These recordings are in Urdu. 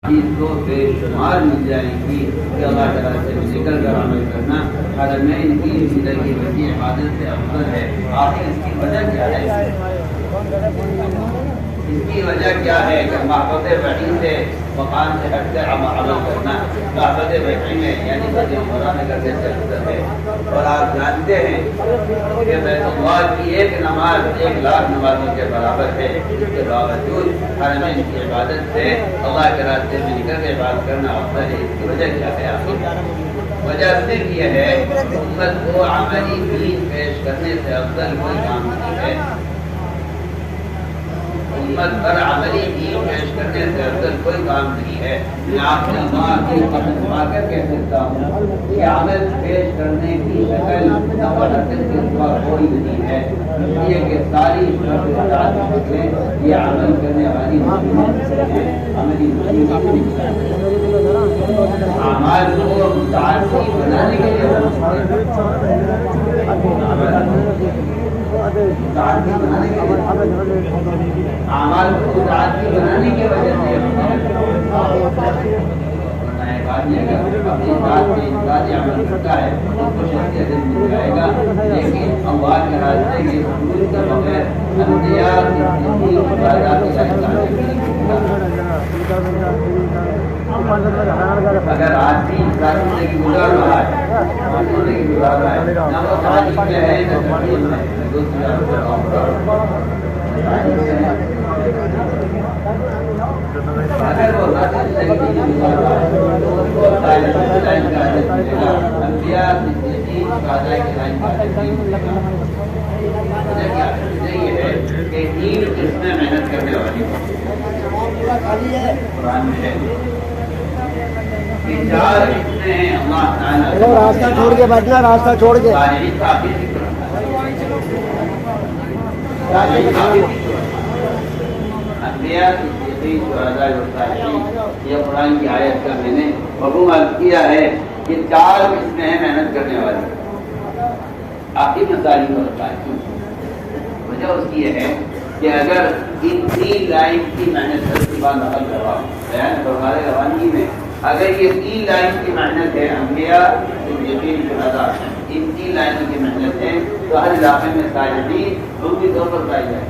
چیز کو بے شمار مل جائے گی کہ اللہ تعالیٰ سے نکل کر عمل کرنا حرمین کی زندگی بچی عبادت سے افضل ہے. آخر اس کی وجہ کیا ہے؟ اس کی وجہ کیا ہے کہ محبت وحی سے مقام سے ہٹ کر عمل کرنا محبت وحی میں یعنی بدی عمرہ میں کرنے سے افضل ہے. اور آپ جانتے ہیں کہ بیت اللہ کی ایک نماز 1,00,000 نمازوں کے برابر ہے. اس کے باوجود حرمین کی عبادت سے اللہ کے راستے میں نکل کے عبادت کرنا افضل ہے. اس کی وجہ کیا ہے؟ وجہ صرف یہ ہے کہ امت کو عملی دین پیش کرنے سے افضل کوئی کام نہیں ہے. امت پر عملی دین پیش کرنے سے افضل کوئی کام نہیں ہے. میں آپ سے اللہ کی قسم کھا کر کہہ سکتا ہوں کہ عمل پیش کرنے کی شکل نفرت کے سوا کوئی نہیں ہے. اس لیے کہ ساری شکلیں یہ عمل کرنے والی عملی اعمال کو متعدی بنانے کے لیے اعمال کو متعدی بنانے کی وجہ سے اپنی ذات میں انفرادی عمل کرتا ہے اس کو شخصیت مل جائے گا. لیکن اللہ کے راستے کے حضور کے بغیر انبیاء اگر آدمی انفرادی زندگی گزار رہا ہے نہ وہ تعلیم میں ہے نہ تقدیر میں اگر وہ زندگی گزار رہا ہے تو اس کو لائن کا عادت ملے گا. انبیاء صدیقین شہداء کی لائن کا عادت ملے گا. وجہ یہ ہے کہ 3 قسمیں محنت کرنے والی قرآن میں ہے. 4 قسمیں ہیں اللہ تعالیٰ راستہ چھوڑ کے بیٹھنا, راستہ چھوڑ کے یہ قرآن کی آیت کا میں نے مفہوم عرض کیا ہے کہ 4 قسمیں ہیں محنت کرنے والی. آخری مسائل کو بتائیں. وجہ اس کی یہ ہے کہ اگر ان 3 لائن کی محنت کی بات نقل کروا بیان فرمائے روانگی میں, اگر یہ 3 لائن کی محنت ہے انبیاء صدیقین شہداء, ان 3 لائنوں کی محنت ہے تو ہر علاقے میں صالحین ضروری طور پر پائی جائے.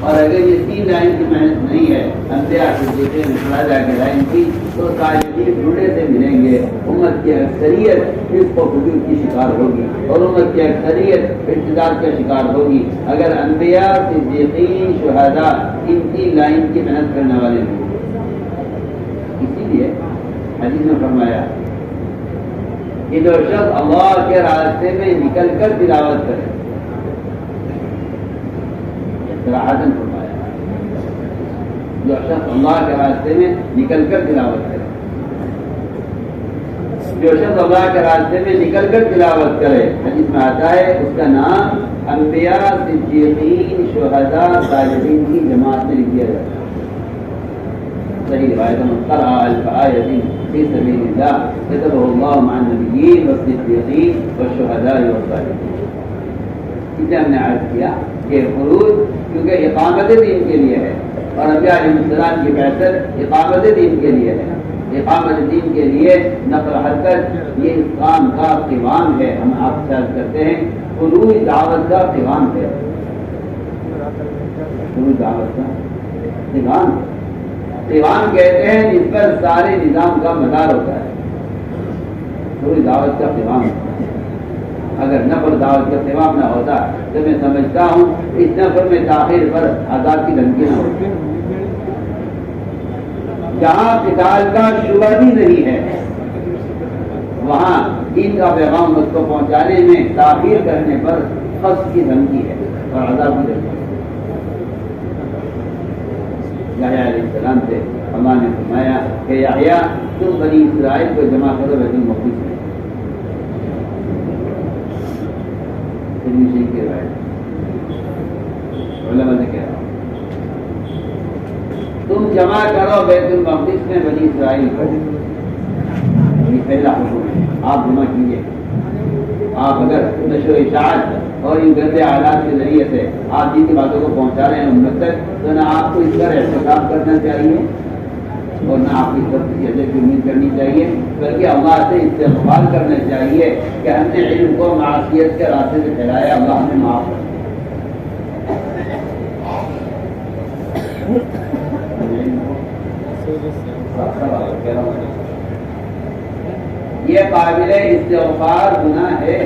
اور اگر یہ 3 لائن کی محنت نہیں ہے انبیاء صدیقین شہداء کی لائن کی تو صالحین ڈھونڈے سے ملیں گے. امت کی اکثریت اس کو حضور کی شکار ہوگی اور امت کی اکثریت ارتداد کا شکار ہوگی اگر انبیاء صدیقین شہداء ان 3 لائن کی محنت کرنے والے نہیں. اسی لیے حدیث میں فرمایا کہ جو شخص اللہ کے راستے میں نکل کر تلاوت کرے, صراحتاً فرمایا جو شخص اللہ کے راستے میں نکل کر تلاوت کرے, جو شخص اللہ کے راستے میں نکل کر تلاوت کرے, حدیث میں آتا ہے اس کا نام انبیاء صدیقین شہداء صالحین کی جماعت میں لکھ دیا جاتا ہے. صحیح روایت من قرأ 1000 آیۃ فی سبیل اللہ كتبه اللہ مع النبیین والصدیقین والشہداء والصالحین. اس لیے ہم نے عرض کیا کہ خروج کیونکہ اقامت دین کے لیے ہے اور انبیاء علیہ السلام کی بعثت اقامت دین کے لیے ہے. اقامت دین کے لیے نقل حرکت یہ اسلام کا قوام ہے. ہم آپ سے عرض کرتے ہیں خروج دعوت کا قوام ہے. خروج دعوت کا قوام کہتے ہیں جس پر سارے نظام کا مدار ہوتا ہے. خروج دعوت کا قوام. اگر نفر دعوت کا قوام نہ ہوتا تو میں سمجھتا ہوں اس نفر میں تاخیر پر عذاب کی دھمکی نہ ہوتی. جہاں قتال کا شبہ بھی نہیں ہے وہاں دین کا پیغام مجھ کو پہنچانے میں تاخیر کرنے پر قصد کی دھمکی ہے اور عذاب کی دھمکی. یحییٰ علیہ السلام سے اللہ نے فرمایا کہ یحییٰ تم بنی اسرائیل کو جمع کرو بیت المقدس میں. کی روایت علماء سے کہہ رہا ہوں تم جمع کرو بیت المقدس میں بنی اسرائیل کو. یہ پہلا حکم ہے, آپ جمع کیجیے. آپ اگر نشر و اشاعت اور ان گندے حالات کے ذریعے سے آپ جن کی باتوں کو پہنچا رہے ہیں امت تک تو نہ آپ کو اس پر احتساب کرنا چاہیے اور نہ آپ کی طرف کسی اجر کی امید کرنی چاہیے، بلکہ اللہ سے استغفار کرنا چاہیے کہ ہم نے علم کو معصیت کے راستے سے پھیلایا، اللہ ہمیں معاف کر۔ یہ قابل استغفار گناہ ہے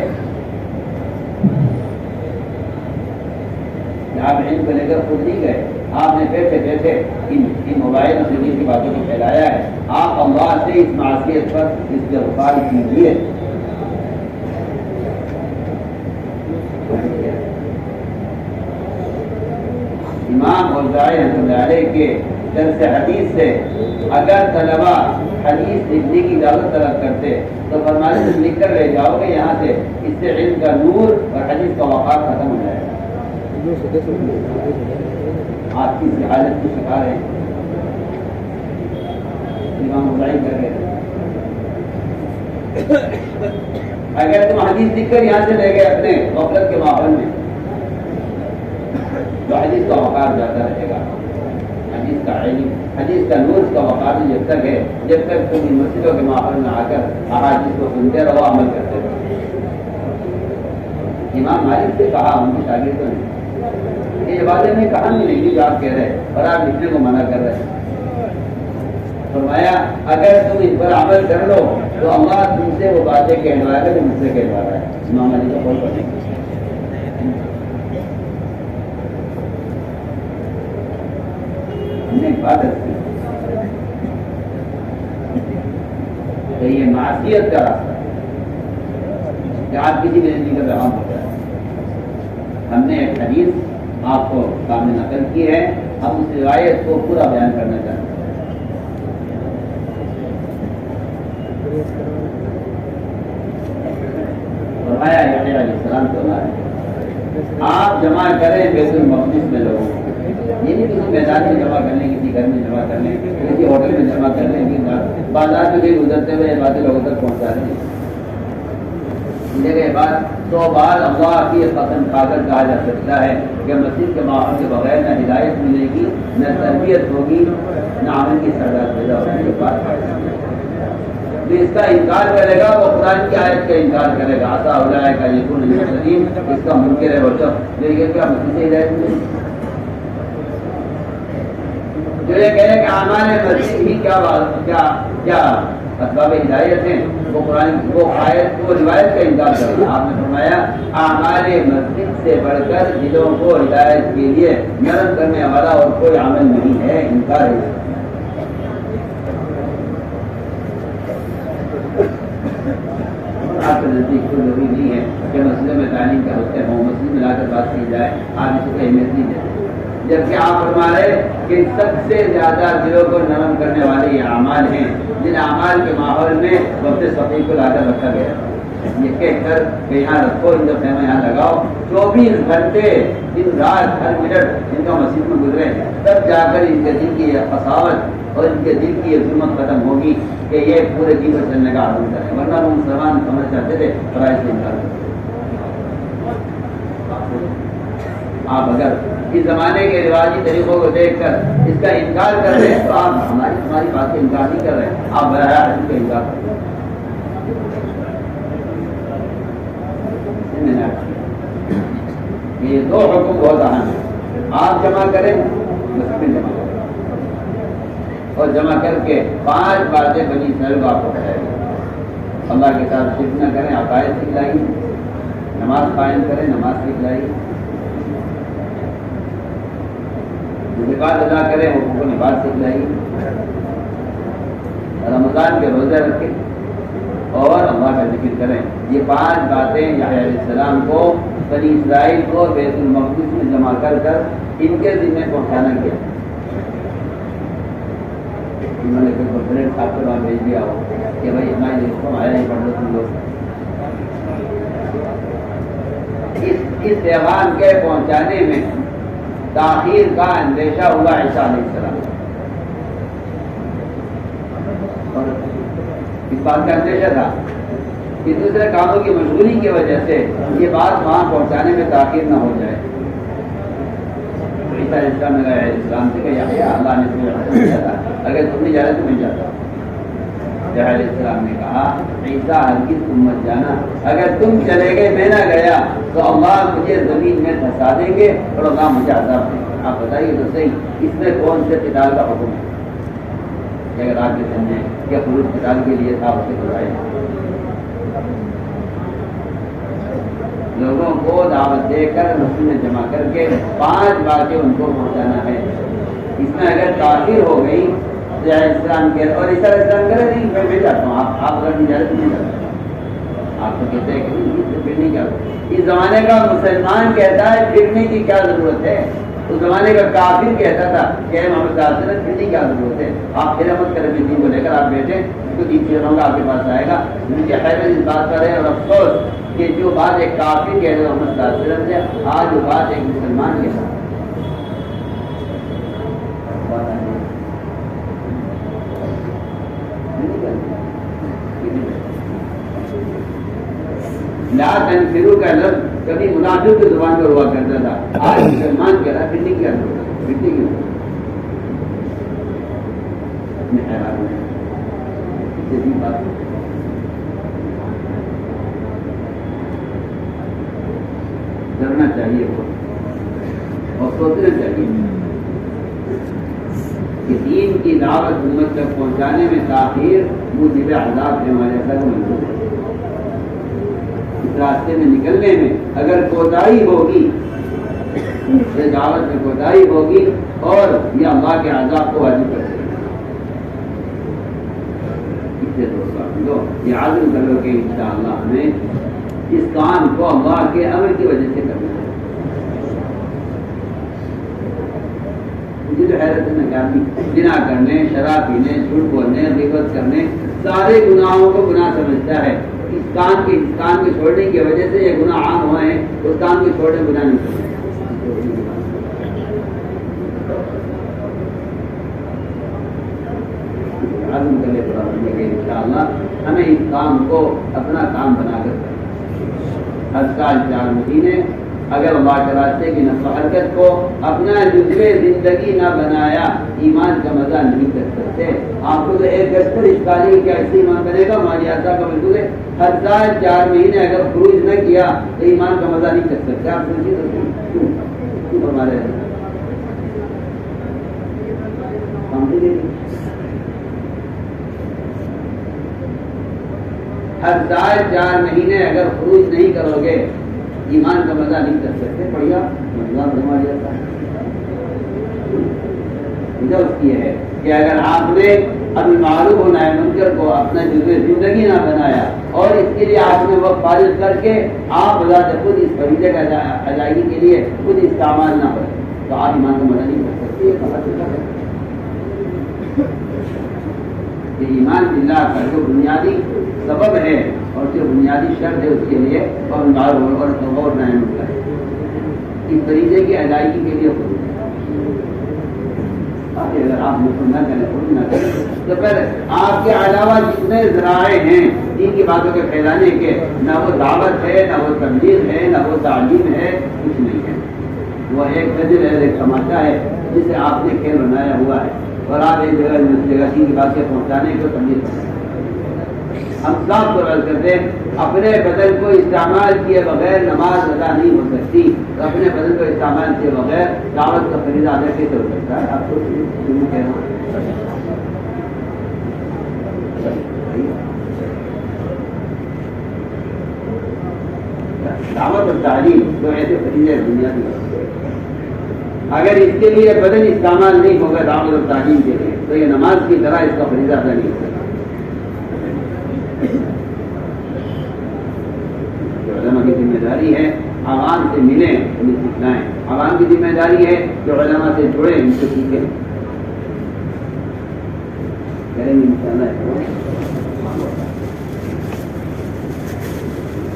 کہ آپ علم کو لے کر خود نہیں گئے، آپ نے بیٹھے بیٹھے ان موبائل اور دین کی باتوں کو پھیلایا ہے، آپ اللہ سے اس معصیت پر استغفار کیجیے۔ امام اوزاعی رحمۃ اللہ علیہ کے درس حدیث سے اگر طلبا حدیث لکھنے کی اجازت طلب کرتے تو فرماتے تم لکھ کر لے جاؤ گے یہاں سے، اس سے علم کا نور اور حدیث کا وقار ختم ہو جائے گا۔ آپ کی حالت کو شکار ہے امام اوزاعی کر گئے، اگر تم حدیث لکھ کر یہاں سے لے گئے اپنے غفلت کے ماحول میں تو حدیث کا وقار جاتا رہے گا، حدیث کا علم، حدیث کا نور کا وقار جب تک ہے جب تک تم ان مسجدوں کے ماحول میں آ کر احادیث کو سنتے رہو، عمل کرتے رہو۔ امام مالک سے کہا ان کے شاگردوں نے یہ باتیں میں کہاں نہیں لکھی جو آپ کہہ رہے اور آپ لکھنے کو منع کر رہے ہیں۔ فرمایا اگر تم اس پر عمل کر لو تو اللہ تم سے وہ باتیں کہلوائے گا جو مجھ سے کہلوا رہا ہے۔ امام علی کا قول پڑھیں گے، ہم نے ایک بات رکھی کہ یہ معصیت کا راستہ ہے کہ آپ کسی بھی زندگی کا پیغام ہوتا ہے۔ ہم نے ایک حدیث آپ کو سامنے نقل کی ہے، ہم اس روایت کو پورا بیان کرنا چاہتے ہیں۔ فرمایا یحییٰ علیہ السلام کو آپ جمع کریں بیت المقدس میں لوگوں کو، یہ نہیں کسی میدان میں جمع کر لیں، کسی گھر میں جمع کر لیں، کسی ہوٹل میں جمع کر لیں، بازار میں کہیں گزرتے ہوئے یہ باتیں لوگوں تک پہنچا رہے ہیں۔ جگہ بات 100 بار اللہ کی قسم کھا کر کہا جا سکتا ہے کہ مسجد کے ماحول کے بغیر نہ ہدایت ملے گی، نہ تربیت ہوگی، نہ عمل کی سردار پیدا ہوگی۔ یہ بات جو اس کا انکار کرے گا وہ قرآن کی آیت کا انکار کرے گا، عسیٰ اولئک ان یکونوا المہتدین، اس کا منکر ہے وہ شخص جو یہ کیا مسجد سے ہدایت ملے گی، جو یہ کہے کہ اعمال مسجد ہی کیا اسباب ہدایت ہیں، وہ قرآن وہ آیت وہ روایت کا انکار کرے گا۔ آپ نے فرمایا اعمال مسجد سے بڑھ کر دلوں کو ہدایت کے لیے نرم کرنے والا اور کوئی عمل نہیں ہے، انکار ہے۔ آپ کے نزدیک کوئی ضروری نہیں ہے کہ مسجد میں تعلیم کے حلقے ہوں، مسجد میں لا کر بات کی جائے، آپ اس کو اہمیت نہیں دیتے، جبکہ آپ فرما رہے کہ سب سے زیادہ دلوں کو نرم کرنے والے یہ اعمال ہیں جن اعمال کے ماحول میں وقت صفحے کو لا کر رکھا گیا۔ یہ کہہ کر کہ یہاں رکھو، ان کا خیمہ یہاں لگاؤ، 24 گھنٹے دن رات ہر منٹ ان کا مسجد میں گزرے، تب جا کر ان کے دل کی یہ قساوت اور ان کے دل کی یہ ظلمت ختم ہوگی کہ یہ پورے دین پر چلنے کا عزم کریں، ورنہ وہ مسلمان سمجھ چاہتے تھے فرائض سے انکار کرتے۔ آپ اگر اس زمانے کے رواجی طریقوں کو دیکھ کر اس کا انکار کر رہے ہیں تو آپ ہماری بات کا انکار نہیں کر رہے ہیں، آپ براہ راست کا انکار کر رہے ہیں۔ یہ دو حکم بہت اہم ہیں، آپ جمع کریں مسجد میں جمع کریں اور جمع کر کے 5 باتیں بنی اسرائیل کو آپ کو بتائیں گے۔ اللہ کے ساتھ شرک نہ کریں، عقائد سکھلائیے، نماز قائم کریں، نماز سکھلائیے، زکات ادا کریں، حقوق و نبات سکھلائیے، رمضان کے روزے رکھیں اور اللہ کا ذکر کریں۔ یہ 5 باتیں یحییٰ علیہ السلام کو بنی اسرائیل کو بیت المقدس میں جمع کر کر ان کے ذمہ پہنچانا کیا۔ انہوں نے کوئی بڑے صاحب کو وہاں بھیج دیا ہو کہ بھائی ہمارے اس کو آیا نہیں پڑھ لو تم لوگ۔ اس پیغام کے پہنچانے میں تاخیر کا اندیشہ ہوا عیسیٰ علیہ السلام، اور اس بات کا اندیشہ تھا کہ دوسرے کاموں کی مشغولی کی وجہ سے یہ بات وہاں پہنچانے میں تاخیر نہ ہو جائے۔ عیسیٰ علیہ السلام نے کہا اسلام سے کہ یحییٰ اللہ نے تمہیں حکم دیا تھا اگر تم نہیں جا رہے تو میں جاتا ہوں۔ علیہ السلام نے کہا عیسیٰ ہرگز تم مت جانا، اگر تم چلے گئے میں نہ گیا تو اللہ مجھے زمین میں دھسا دیں گے اور اللہ مجھے عذاب دیں گے۔ آپ بتائیے تو صحیح اس میں کون سے قتال کا حکم ہے؟ کہ اگر آپ کے سامنے کیا خروج قتال کے لیے تھا اسے کرائے، لوگوں کو دعوت دے کر مسجد میں جمع کر کے 5 باتیں ان کو پہنچانا ہے۔ اس میں اگر تاخیر ہو گئی اسلام کے اور اس طرح اسلام کرے نہیں میں جاتا ہوں، آپ اگر نہیں جا رہے تو نہیں جاتا، آپ تو کہتے ہیں کہ نہیں پھرنے کیا، اس زمانے کا مسلمان کہتا ہے پھرنے کی کیا ضرورت ہے، اس زمانے کا کافر کہتا تھا کہ محمد صلی اللہ علیہ وسلم پھرنے کی کیا ضرورت ہے، آپ پھر مت کریں دین کو لے کر آپ بیٹھے اس کو دین سے آپ کے پاس آئے گا۔ مجھے خیر اس بات کا ہے اور افسوس کہ جو بات ایک کافر کہہ رہے محمد صلی اللہ علیہ وسلم سے آج وہ بات ایک مسلمان کے ساتھ لا تنفروا کا لفظ کبھی منافق کی زبان پر ہوا کرتا تھا، آج مسلمان کہہ رہا پھرنے کیا ضرورت ہے، پھرنے کی میں حیران ہوں جدید بات کرنا چاہیے اور سوچنا چاہیے کہ دین کی دعوت امت تک پہنچانے میں تاخیر موجب عذاب ہے، ہمارے سر منظور ہے۔ اس راستے میں نکلنے میں اگر کوتاہی ہوگی، یہ دعوت میں کوتاہی ہوگی اور یہ اللہ کے عذاب کو واجب کر سکے گا۔ اس سے دوستوں یہ عزم کر لو کہ انشاءاللہ ہمیں اس کام کو اللہ کے امر کی وجہ سے کرنا ہے۔ مجھے جو حیرت ہے کہ آدمی زنا کرنے، شراب پینے، جھوٹ بولنے، غیبت کرنے، سارے گناہوں کو گناہ سمجھتا ہے۔ اس کام کے چھوڑنے کی وجہ سے یہ گناہ عام ہوئے ہیں، اس کام کے چھوڑنے گناہ نہیں سمجھتا۔ عزم کرنے پر انشاءاللہ ہمیں اس کام کو اپنا کام بنا کر ہر سال 4 مہینے اگر اللہ کے راستے کی نفع حرکت کو اپنا جزوِ زندگی نہ بنایا ایمان کا مزہ نہیں کر سکتے۔ آپ کو تو ایک گز پر اشکالی کیا ایسے ایمان بنے گا، ہماری آتا کا بالکل ہے، ہر سال 4 مہینے اگر خروج نہ کیا تو ایمان کا مزہ نہیں کر سکتے۔ آپ سوچیے تو کیوں ہمارے ہر سال 4 مہینے اگر خروج نہیں کرو گے ایمان کا مزہ نہیں کر سکتے۔ بڑھیا مطلب ہماری آتا ہے اس یہ ہے کہ اگر آپ نے ابھی معروف و نہی منکر کو اپنا جزوِ زندگی نہ بنایا اور اس کے لیے آپ نے وقت فارغ کر کے آپ بذات خود اس فریضے کا ادائیگی کے لیے خود استعمال نہ کریں تو آپ ایمان کا مزہ نہیں کر سکتے۔ یہ پتہ چلتا ہے کہ ایمان باللہ کا جو بنیادی سبب ہے اور جو بنیادی شرط ہے اس کے لیے اور نہی منکر اس فریضے کی ادائیگی کے لیے خود اگر آپ مسلم نہ کریں خود نہ کریں تو پھر آپ کے علاوہ جتنے ذرائع ہیں دین کی باتوں کے پھیلانے کے، نہ وہ دعوت ہے، نہ وہ تبلیغ ہے، نہ وہ تعلیم ہے، کچھ نہیں ہے۔ وہ ایک نظر ہے، ایک تماشا ہے جسے آپ نے کھیل بنایا ہوا ہے اور آپ ایک جگہ دین کی باتیں پہنچانے کو تبلیغ کریں۔ ہم صاف طور پر کرتے ہیں اپنے بدن کو استعمال کیے بغیر نماز ادا نہیں ہو سکتی، تو اپنے بدن کو استعمال کیے بغیر دعوت کا فریضہ ادا کیسے ہو سکتا ہے؟ آپ کو کہہ رہا ہوں دعوت اور تعلیم تو ایسے فریضے دنیا کی، اگر اس کے لیے بدن استعمال نہیں ہوگا دعوت اور تعلیم کے لیے تو یہ نماز کی طرح اس کا فریضہ ادا نہیں ہو سکتا۔ علماء کی ذمہ داری ہے عوام سے ملیں انہیں سکھلائیں، عوام کی ذمہ داری ہے جو علماء سے جڑے ان سے سیکھیں۔ کریں گے انشاءاللہ۔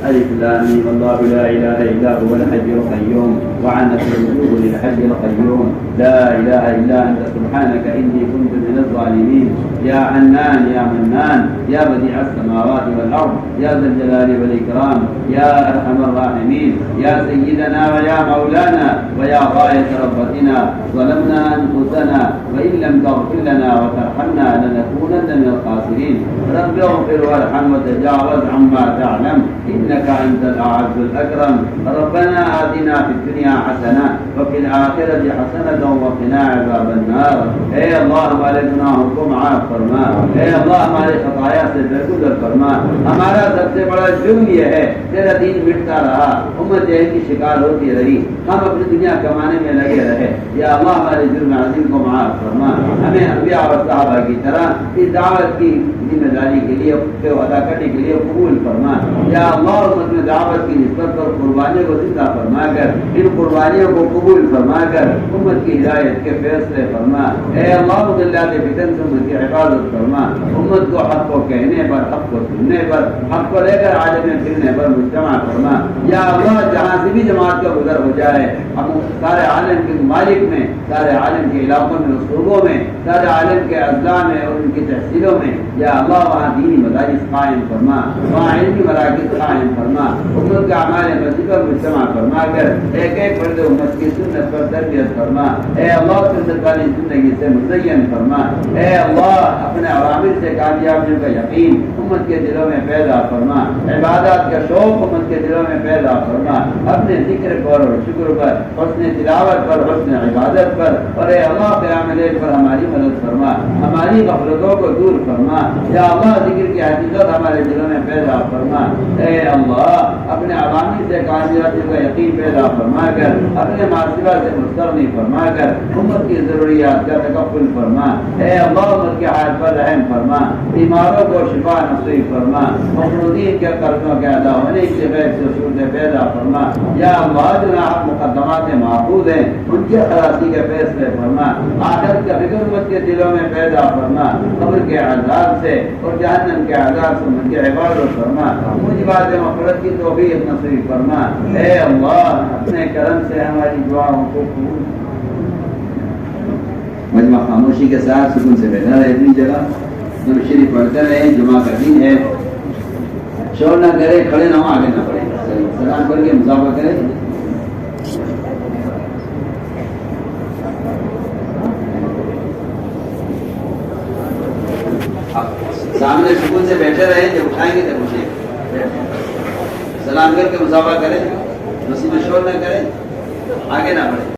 ألف لام ميم الله لا إله إلا هو الحي القيوم وعنت الوجوه للحي القيوم لا إله إلا أنت سبحانك إني كنت من الظالمين يا حنان يا منان يا بديع السماوات والأرض يا ذا الجلال والإكرام يا أرحم الراحمين يا سيدنا ويا مولانا ويا غاية رغبتنا ظلمنا أنفسنا وإن لم تغفر لنا وترحمنا لنكونن من الخاسرين رب اغفر وارحم وتجاوز عما تعلم إنك أنت الأعز الأكرم ربنا آتنا في الدنيا حسنة وفي الآخرة حسنة وقنا عذاب النار اے اللہ ہمارے گناہوں کو معاف فرما اے اللہ ہمارے خطایا سے درگزر فرما ہمارا سب سے بڑا جرم یہ ہے تیرا دین مٹتا رہا امت جہل کی شکار ہوتی رہی ہم اپنی دنیا کمانے میں لگے رہے یا اللہ ہمارے جرم عظیم کو معاف فرما ہمیں انبیاء اور صحابہ کی طرح اس دعوت کی ذمہ داری کے لیے ادا کرنے کے لیے قبول فرما یا اللہ امت میں دعوت کی نسبت پر قربانیوں کو زندہ فرما کر ان قربانیوں کو قبول فرما کر امت کی ہدایت کے فیصلے فرما اے اللہ مدلات فتن سے امت کی حفاظت فرما امت کو حق کو کہنے پر حق کو سننے پر حق کو لے کر عالم میں پھرنے پر مجتمع فرما یا اللہ جہاں سے بھی جماعت کا گزر ہو جائے ہم سارے عالم کے ممالک میں سارے عالم کے علاقوں میں صوبوں میں سارے عالم کے اضلاع میں اور ان کی تحصیلوں میں یا اللہ وہاں دینی مدارس قائم فرما وہاں علمی مراکز قائم فرما امت کا ہمارے مسجد پر مجتمع فرما کر ایک ایک فرد امت کی سنت پر تربیت فرما اے اللہ سنت والی زندگی سے مزین فرما اے اللہ اپنے عوامل سے کامیابیوں کا یقین امت کے دلوں میں پیدا فرما عبادات کا شوق امت کے دلوں میں پیدا فرما اپنے ذکر پر اور شکر پر حسن تلاوت پر حسن عبادت پر اور اے اللہ قیام لیل پر ہماری مدد فرما ہماری غفلتوں کو دور فرما یا اللہ ذکر کی حقیقت ہمارے دلوں میں پیدا فرما اے اللہ اپنے عوامل سے کامیابیوں کا یقین پیدا فرما کر اپنے معاشرہ سے مستغنی فرما کر امت کی ضروریات کا تکفل فرما اے اللہ امت کے حال پر رحم فرما بیماروں کو شفا نصیب فرما مفروضین کے قرضوں کے ادا ہونے کی غیر سے صورتیں پیدا فرما یا اللہ جو آپ مقدمات محفوظ ہیں ان کی خلاصی کے فیصلے فرما آخرت کا فکر امت کے دلوں میں پیدا فرما قبر کے عذاب سے اور جہنم کے عذاب سے ان کی حفاظت فرما موجبات مغفرت کی توفیق نصیب فرما اے اللہ اپنے کرم سے ہماری دعاؤں کو قبول مجمع خاموشی کے ساتھ سکون سے بیٹھا رہے اپنی جگہ درود شریف پڑھتے رہے جمعہ کا دن ہے شور نہ کرے کھڑے نہ ہو آگے نہ پڑے سلام کر کے مصافحہ کرے سامنے سکون سے بیٹھے رہے جب اٹھائیں گے تب اٹھے سلام کر کے مصافحہ کرے مسجد میں شور نہ کرے آگے نہ بڑھے